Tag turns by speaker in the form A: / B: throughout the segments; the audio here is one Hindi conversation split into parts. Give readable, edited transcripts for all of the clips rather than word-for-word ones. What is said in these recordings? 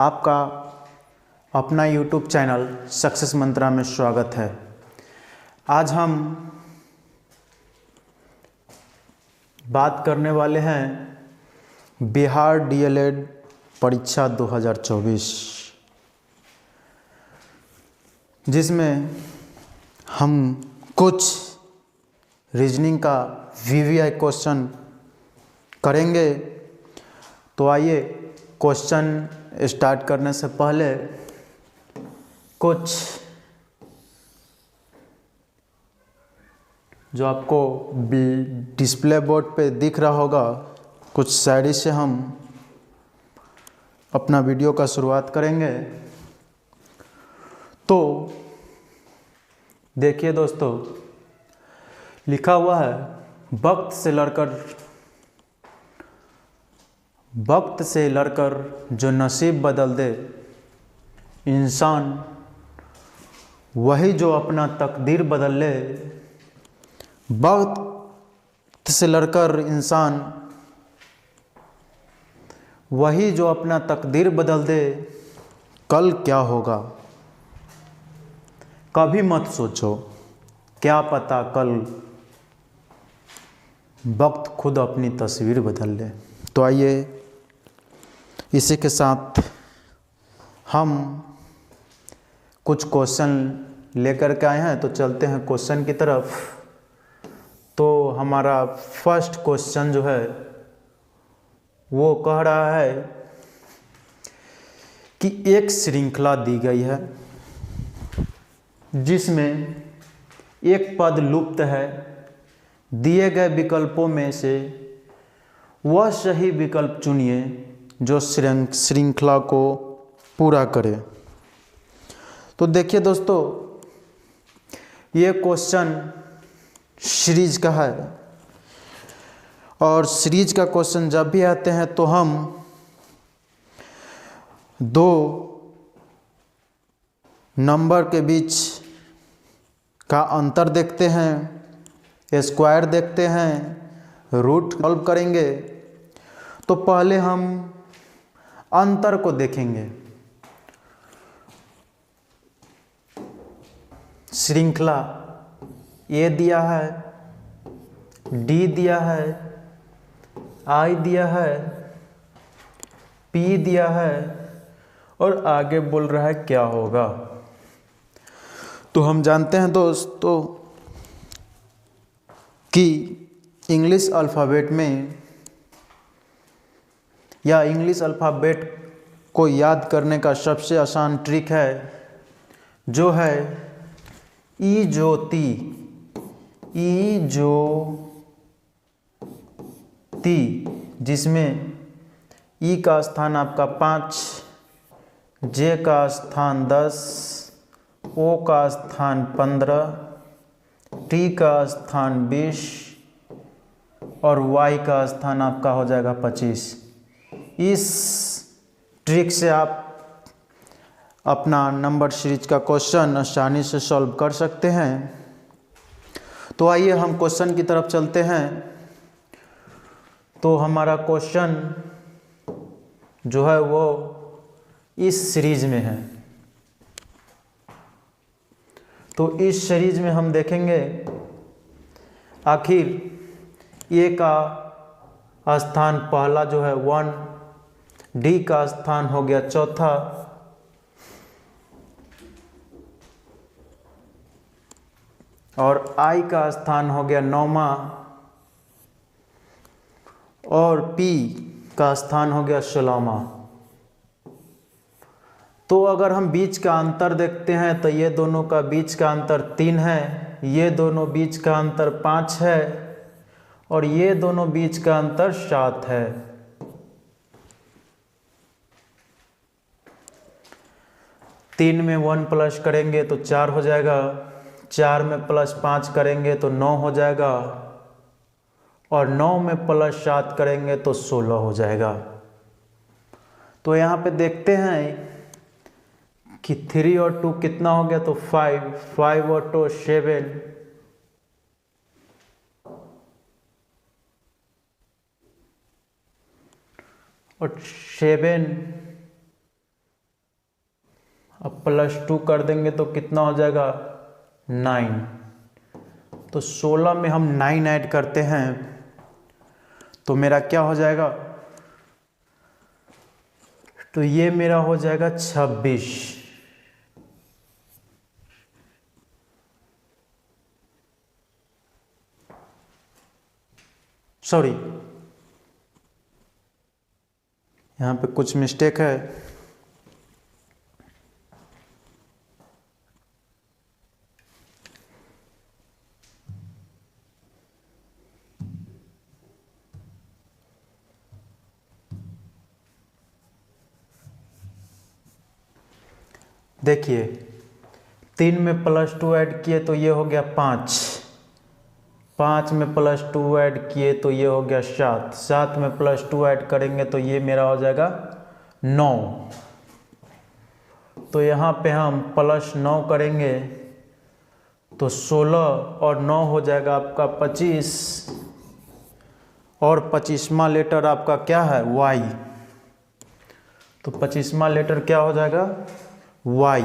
A: आपका अपना YouTube चैनल सक्सेस मंत्रा में स्वागत है। आज हम बात करने वाले हैं बिहार डीएलएड परीक्षा 2024, जिसमें हम कुछ रीजनिंग का वीवीआई क्वेश्चन करेंगे। तो आइए क्वेश्चन स्टार्ट करने से पहले कुछ जो आपको डिस्प्ले बोर्ड पे दिख रहा होगा, कुछ शायरी से हम अपना वीडियो का शुरुआत करेंगे। तो देखिए दोस्तों, लिखा हुआ है वक्त से लड़कर जो नसीब बदल दे इंसान, वही जो अपना तकदीर बदल ले। वक्त से लड़कर इंसान वही जो अपना तकदीर बदल दे। कल क्या होगा कभी मत सोचो, क्या पता कल वक्त खुद अपनी तस्वीर बदल ले। तो आइए इसी के साथ हम कुछ क्वेश्चन लेकर के आए हैं, तो चलते हैं क्वेश्चन की तरफ। तो हमारा फर्स्ट क्वेश्चन जो है वो कह रहा है कि एक श्रृंखला दी गई है जिसमें एक पद लुप्त है। दिए गए विकल्पों में से वह सही विकल्प चुनिए जो श्रृंखला को पूरा करे। तो देखिए दोस्तों, ये क्वेश्चन सीरीज का है, और सीरीज का क्वेश्चन जब भी आते हैं तो हम दो नंबर के बीच का अंतर देखते हैं, स्क्वायर देखते हैं, रूट सॉल्व करेंगे। तो पहले हम अंतर को देखेंगे। श्रृंखला ए दिया है, डी दिया है, आई दिया है, पी दिया है, और आगे बोल रहा है क्या होगा। तो हम जानते हैं दोस्तों कि इंग्लिश अल्फ़ाबेट में या इंग्लिश अल्फ़ाबेट को याद करने का सबसे आसान ट्रिक है, जो है ई जो ती, जिसमें ई का स्थान आपका 5, जे का स्थान 10, ओ का स्थान 15, टी का स्थान 20 और वाई का स्थान आपका हो जाएगा 25। इस ट्रिक से आप अपना नंबर सीरीज का क्वेश्चन आसानी से सॉल्व कर सकते हैं। तो आइए हम क्वेश्चन की तरफ चलते हैं। तो हमारा क्वेश्चन जो है वो इस सीरीज में है। तो इस सीरीज में हम देखेंगे आखिर ए का स्थान पहला जो है 1, डी का स्थान हो गया चौथा, और आई का स्थान हो गया 9वां, और पी का स्थान हो गया 16वां। तो अगर हम बीच का अंतर देखते हैं तो ये दोनों का बीच का अंतर 3 है, ये दोनों बीच का अंतर 5 है, और ये दोनों बीच का अंतर 7 है। तीन में 1 प्लस करेंगे तो 4 हो जाएगा, 4 में प्लस 5 करेंगे तो 9 हो जाएगा, और 9 में प्लस 7 करेंगे तो 16 हो जाएगा। तो यहाँ पे देखते हैं कि 3 और 2 कितना हो गया, तो 5, 5 और 2 7, और 7 अब +2 कर देंगे तो कितना हो जाएगा 9। तो 16 में हम 9 ऐड करते हैं तो मेरा क्या हो जाएगा, तो ये मेरा हो जाएगा 26। सॉरी, यहाँ पे कुछ मिस्टेक है। देखिए 3 में +2 ऐड किए तो ये हो गया 5, 5 में +2 ऐड किए तो ये हो गया 7, 7 में +2 ऐड करेंगे तो ये मेरा हो जाएगा 9। तो यहाँ पे हम +9 करेंगे तो 16 और 9 हो जाएगा आपका 25, और 25वां लेटर आपका क्या है Y। तो 25वां लेटर क्या हो जाएगा Y।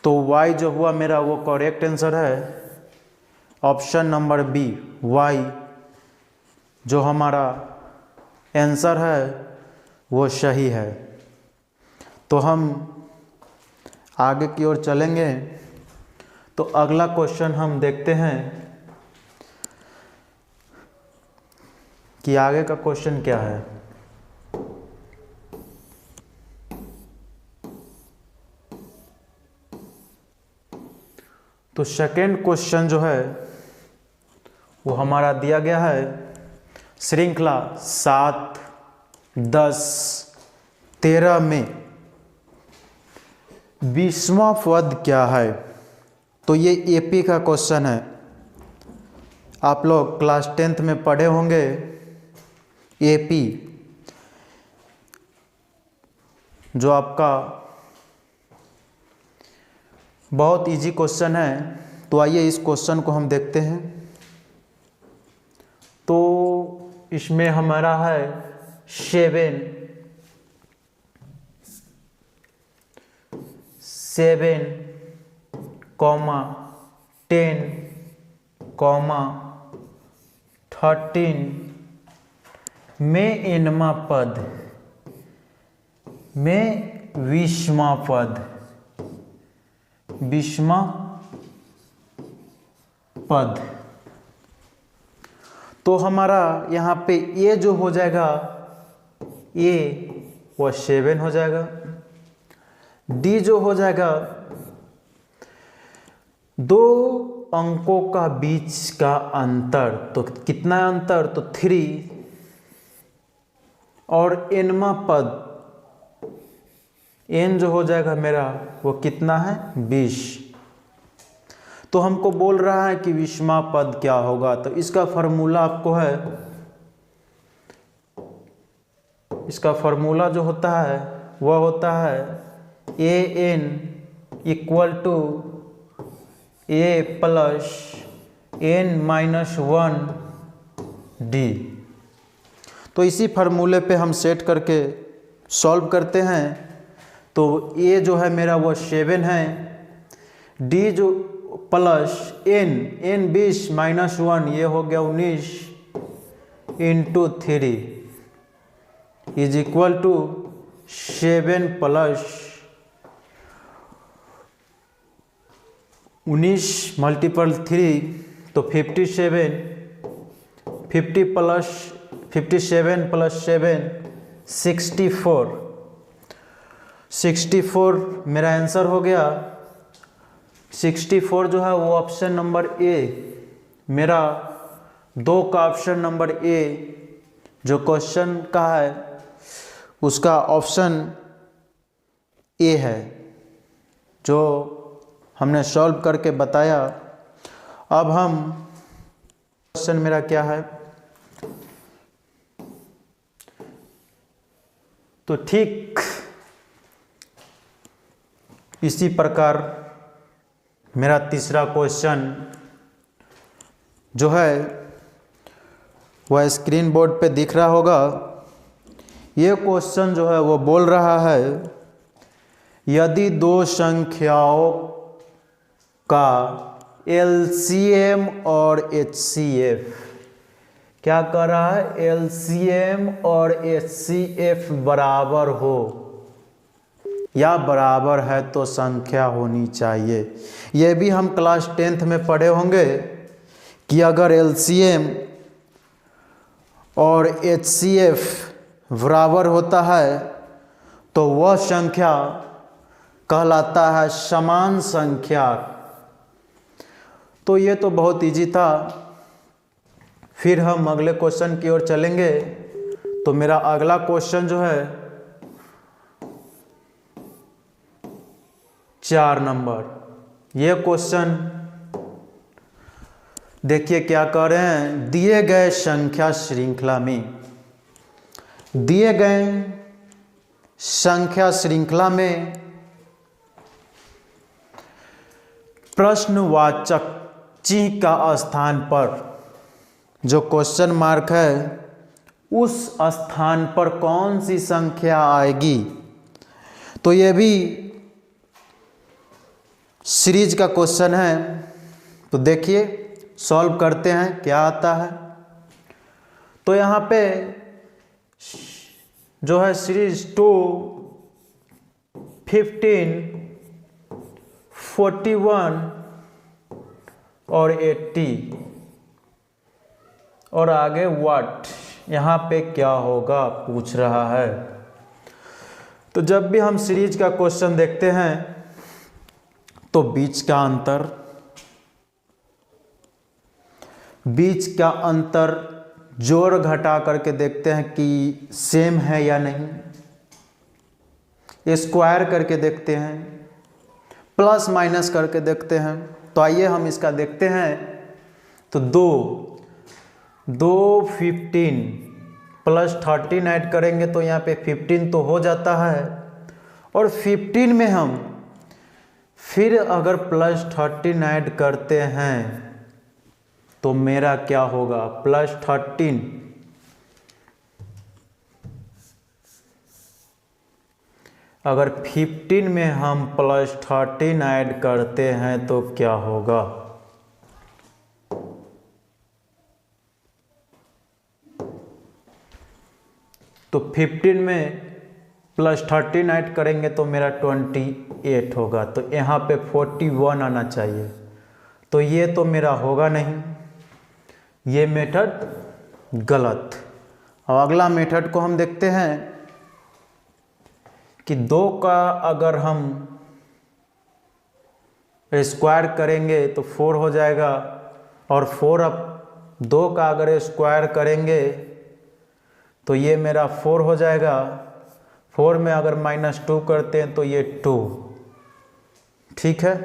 A: तो Y जो हुआ मेरा वो करेक्ट आंसर है, ऑप्शन नंबर बी Y जो हमारा आंसर है वो सही है। तो हम आगे की ओर चलेंगे। तो अगला क्वेश्चन हम देखते हैं कि आगे का क्वेश्चन क्या है। तो सेकेंड क्वेश्चन जो है वो हमारा दिया गया है, श्रृंखला 7, 10, 13 में 20वां पद क्या है। तो ये एपी का क्वेश्चन है, आप लोग क्लास 10th में पढ़े होंगे एपी, जो आपका बहुत इजी क्वेश्चन है। तो आइए इस क्वेश्चन को हम देखते हैं। तो इसमें हमारा है 7, 10, 13 में nवां पद में 20वां पद, 20वां पद। तो हमारा यहाँ पे ए जो हो जाएगा ए वो 7 हो जाएगा, डी जो हो जाएगा 2 अंकों का बीच का अंतर, तो कितना अंतर, तो 3, और nवां पद n जो हो जाएगा मेरा वो कितना है 20। तो हमको बोल रहा है कि 20वां पद क्या होगा। तो इसका फॉर्मूला आपको है, इसका फॉर्मूला जो होता है वह होता है an equal to a plus n-1 d। तो इसी फार्मूले पे हम सेट करके सॉल्व करते हैं। तो a जो है मेरा वो 7 है, d जो प्लस n 20 - 1 ये हो गया 19 × 3 is equal to 7 plus 19 multiple 3 तो 57, 57 प्लस 7 64 मेरा आंसर हो गया। 64 जो है वो ऑप्शन नंबर ए, मेरा 2 का ऑप्शन नंबर ए जो क्वेश्चन का है उसका ऑप्शन ए है, जो हमने सॉल्व करके बताया। अब हम क्वेश्चन मेरा क्या है, तो ठीक इसी प्रकार मेरा तीसरा क्वेश्चन जो है वह स्क्रीन बोर्ड पे दिख रहा होगा। ये क्वेश्चन जो है वो बोल रहा है यदि दो संख्याओं का एलसीएम और एचसीएफ, क्या कर रहा है, एलसीएम और एचसीएफ बराबर हो या बराबर है तो संख्या होनी चाहिए। ये भी हम क्लास 10th में पढ़े होंगे कि अगर एलसीएम और एचसीएफ बराबर होता है तो वह संख्या कहलाता है समान संख्या। तो ये तो बहुत इजी था। फिर हम अगले क्वेश्चन की ओर चलेंगे। तो मेरा अगला क्वेश्चन जो है 4 नंबर, ये क्वेश्चन देखिए क्या कह रहे हैं। दिए गए संख्या श्रृंखला में, दिए गए संख्या श्रृंखला में प्रश्नवाचक चिन्ह का स्थान पर जो क्वेश्चन मार्क है उस स्थान पर कौन सी संख्या आएगी। तो ये भी सीरीज का क्वेश्चन है। तो देखिए सॉल्व करते हैं क्या आता है। तो यहाँ पे जो है सीरीज 2, 15, 41 और 80 और आगे व्हाट, यहाँ पे क्या होगा पूछ रहा है। तो जब भी हम सीरीज का क्वेश्चन देखते हैं तो बीच का अंतर जोड़ घटा करके देखते हैं कि सेम है या नहीं। स्क्वायर करके देखते हैं, प्लस माइनस करके देखते हैं। तो आइए हम इसका देखते हैं। तो 2 15 प्लस 13 ऐड करेंगे तो यहाँ पे 15 तो हो जाता है। और 15 में हम फिर अगर प्लस 13 ऐड करते हैं तो मेरा क्या होगा, प्लस 13 अगर 15 में हम प्लस 13 ऐड करते हैं तो क्या होगा, तो 15 में प्लस 13 ऐड करेंगे तो मेरा 28 होगा। तो यहाँ पे 41 आना चाहिए। तो ये तो मेरा होगा नहीं, ये मेथड गलत। अब अगला मेथड को हम देखते हैं कि 2 का अगर हम स्क्वायर करेंगे तो 4 हो जाएगा। और 4 अब 2 का अगर स्क्वायर करेंगे तो ये मेरा 4 हो जाएगा। 4 में अगर -2 करते हैं तो ये 2, ठीक है।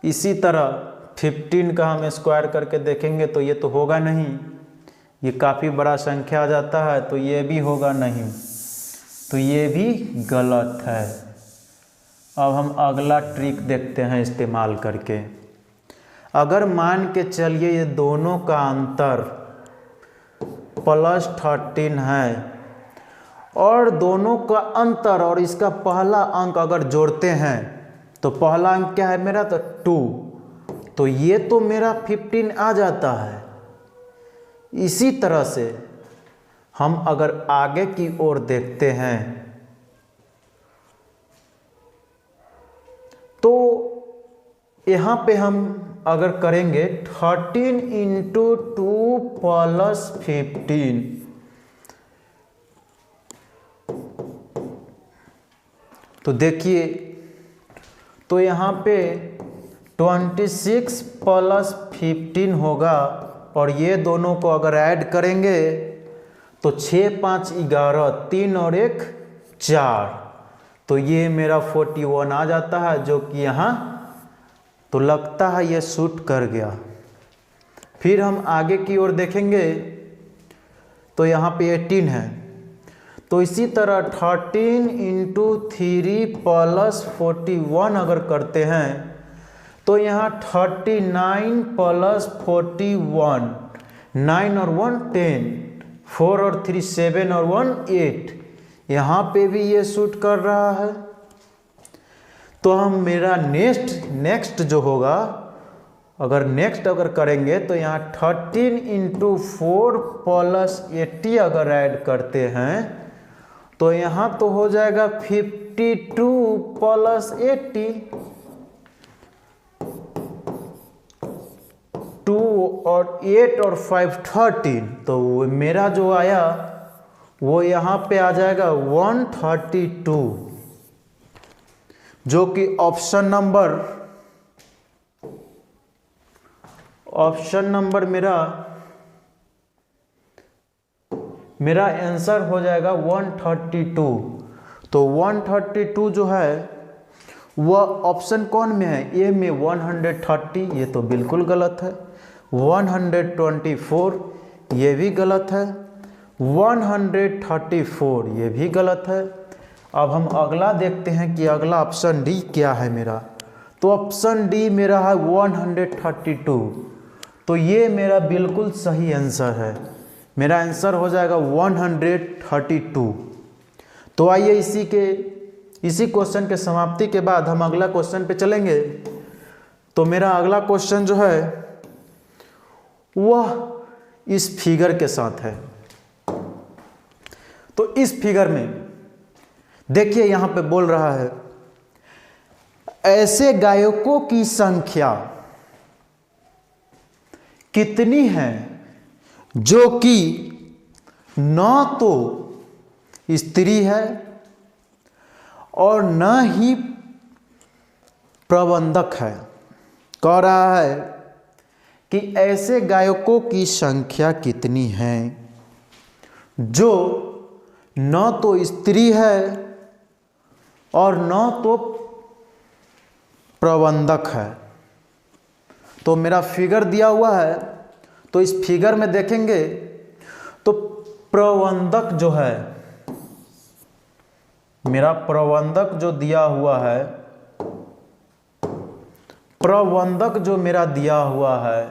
A: इसी तरह 15 का हम स्क्वायर करके देखेंगे तो ये तो होगा नहीं, ये काफ़ी बड़ा संख्या आ जाता है। तो ये भी होगा नहीं, तो ये भी गलत है। अब हम अगला ट्रिक देखते हैं इस्तेमाल करके। अगर मान के चलिए ये दोनों का अंतर प्लस 13 है और दोनों का अंतर और इसका पहला अंक अगर जोड़ते हैं तो पहला अंक क्या है मेरा, तो 2। तो ये तो मेरा 15 आ जाता है। इसी तरह से हम अगर आगे की ओर देखते हैं तो यहाँ पे हम अगर करेंगे 13 × 2 + 15, तो देखिए तो यहाँ पे 26 + 15 होगा। और ये दोनों को अगर ऐड करेंगे तो 6 × 5 = 11, 3 और 1 4। तो ये मेरा 41 आ जाता है, जो कि यहाँ तो लगता है ये शूट कर गया। फिर हम आगे की ओर देखेंगे तो यहाँ पे 18 है। तो इसी तरह 13 × 3 + 41 अगर करते हैं तो यहाँ 39 + 41, 9 और 1 10, 4 और 3 7 और 1 8। यहाँ पे भी ये शूट कर रहा है। तो हम मेरा नेक्स्ट जो होगा, अगर नेक्स्ट करेंगे तो यहाँ 13 × 4 + 80 अगर ऐड करते हैं तो यहाँ तो हो जाएगा 52 + 80, 2 और 8 और 5 13, तो मेरा जो आया वो यहाँ पे आ जाएगा 132, जो कि ऑप्शन नंबर मेरा आंसर हो जाएगा 132। तो 132 जो है वह ऑप्शन कौन में है? ए में 130, ये तो बिल्कुल गलत है। 124 ये भी गलत है। 134 ये भी गलत है। अब हम अगला देखते हैं कि अगला ऑप्शन डी क्या है मेरा। तो ऑप्शन डी मेरा है 132, तो ये मेरा बिल्कुल सही आंसर है। मेरा आंसर हो जाएगा 132। तो आइए इसी क्वेश्चन के समाप्ति के बाद हम अगला क्वेश्चन पे चलेंगे। तो मेरा अगला क्वेश्चन जो है वह इस फिगर के साथ है। तो इस फिगर में देखिए यहां पे बोल रहा है ऐसे गायकों की संख्या कितनी है जो कि न तो स्त्री है और न ही प्रबंधक है। कह रहा है कि ऐसे गायकों की संख्या कितनी है जो न तो स्त्री है और न तो प्रबंधक है। तो मेरा फिगर दिया हुआ है, तो इस फिगर में देखेंगे तो प्रबंधक जो है, मेरा प्रबंधक जो दिया हुआ है, प्रबंधक जो मेरा दिया हुआ है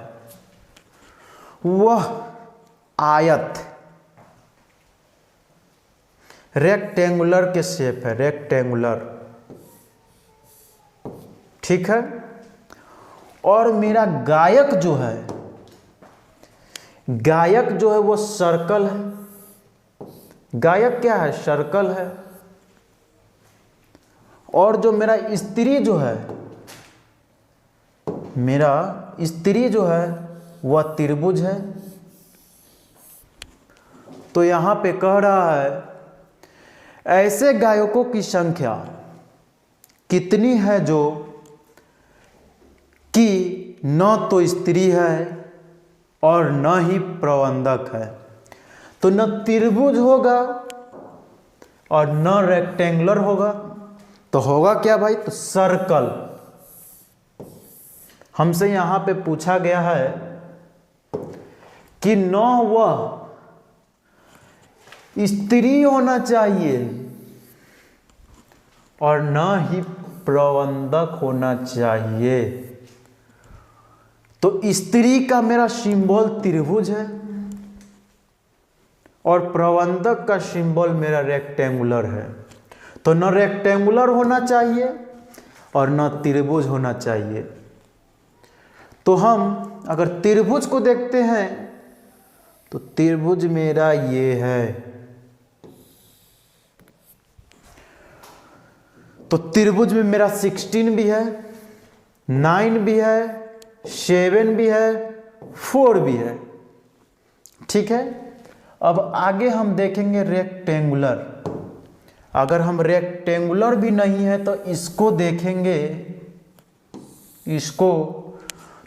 A: वह आयत रेक्टेंगुलर के शेप है, रेक्टेंगुलर, ठीक है। और मेरा गायक जो है वो सर्कल है। गायक क्या है? सर्कल है। और जो मेरा स्त्री जो है वह त्रिभुज है। तो यहां पे कह रहा है ऐसे गायकों की संख्या कितनी है जो कि न तो स्त्री है और न ही प्रबंधक है। तो न त्रिभुज होगा और न रेक्टेंगुलर होगा, तो होगा क्या भाई? तो सर्कल। हमसे यहां पे पूछा गया है कि न वह स्त्री होना चाहिए और न ही प्रबंधक होना चाहिए। तो स्त्री का मेरा सिंबल त्रिभुज है और प्रबंधक का सिंबल मेरा रेक्टेंगुलर है। तो न रेक्टेंगुलर होना चाहिए और न त्रिभुज होना चाहिए। तो हम अगर त्रिभुज को देखते हैं तो त्रिभुज मेरा ये है। तो त्रिभुज में मेरा 16 भी है, 9 भी है, 7 भी है, 4 भी है, ठीक है। अब आगे हम देखेंगे रेक्टेंगुलर। अगर हम रेक्टेंगुलर भी नहीं है तो इसको देखेंगे, इसको।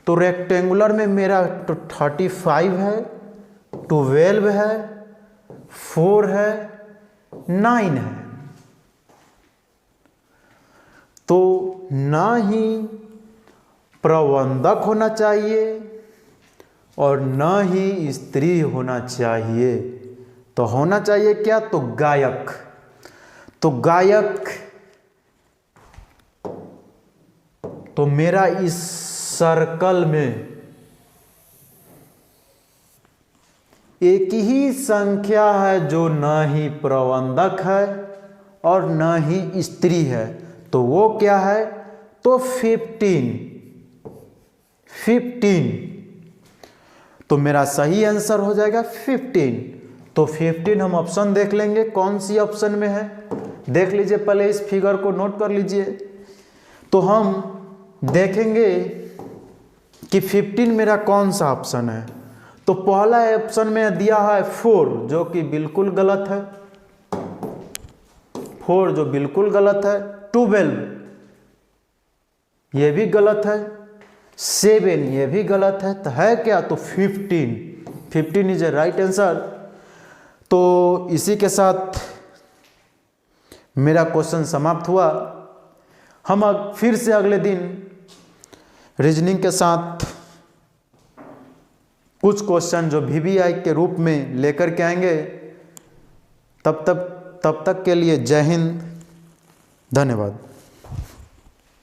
A: तो रेक्टेंगुलर में मेरा 35 है, 12 है, 4 है, 9 है। तो ना ही प्रबंधक होना चाहिए और न ही स्त्री होना चाहिए। तो होना चाहिए क्या? तो गायक। तो गायक तो मेरा इस सर्कल में एक ही संख्या है जो न ही प्रबंधक है और न ही स्त्री है। तो वो क्या है, तो 15। तो मेरा सही आंसर हो जाएगा 15। तो 15 हम ऑप्शन देख लेंगे कौन सी ऑप्शन में है। देख लीजिए, पहले इस फिगर को नोट कर लीजिए। तो हम देखेंगे कि 15 मेरा कौन सा ऑप्शन है। तो पहला ऑप्शन में दिया है 4, जो कि बिल्कुल गलत है। 4 जो बिल्कुल गलत है। 12 ये भी गलत है। 7 ये भी गलत है। तो है क्या, तो 15 इज ए राइट आंसर। तो इसी के साथ मेरा क्वेश्चन समाप्त हुआ। हम फिर से अगले दिन रीजनिंग के साथ कुछ क्वेश्चन जो VBI के रूप में लेकर के आएंगे। तब तक के लिए जय हिंद, धन्यवाद।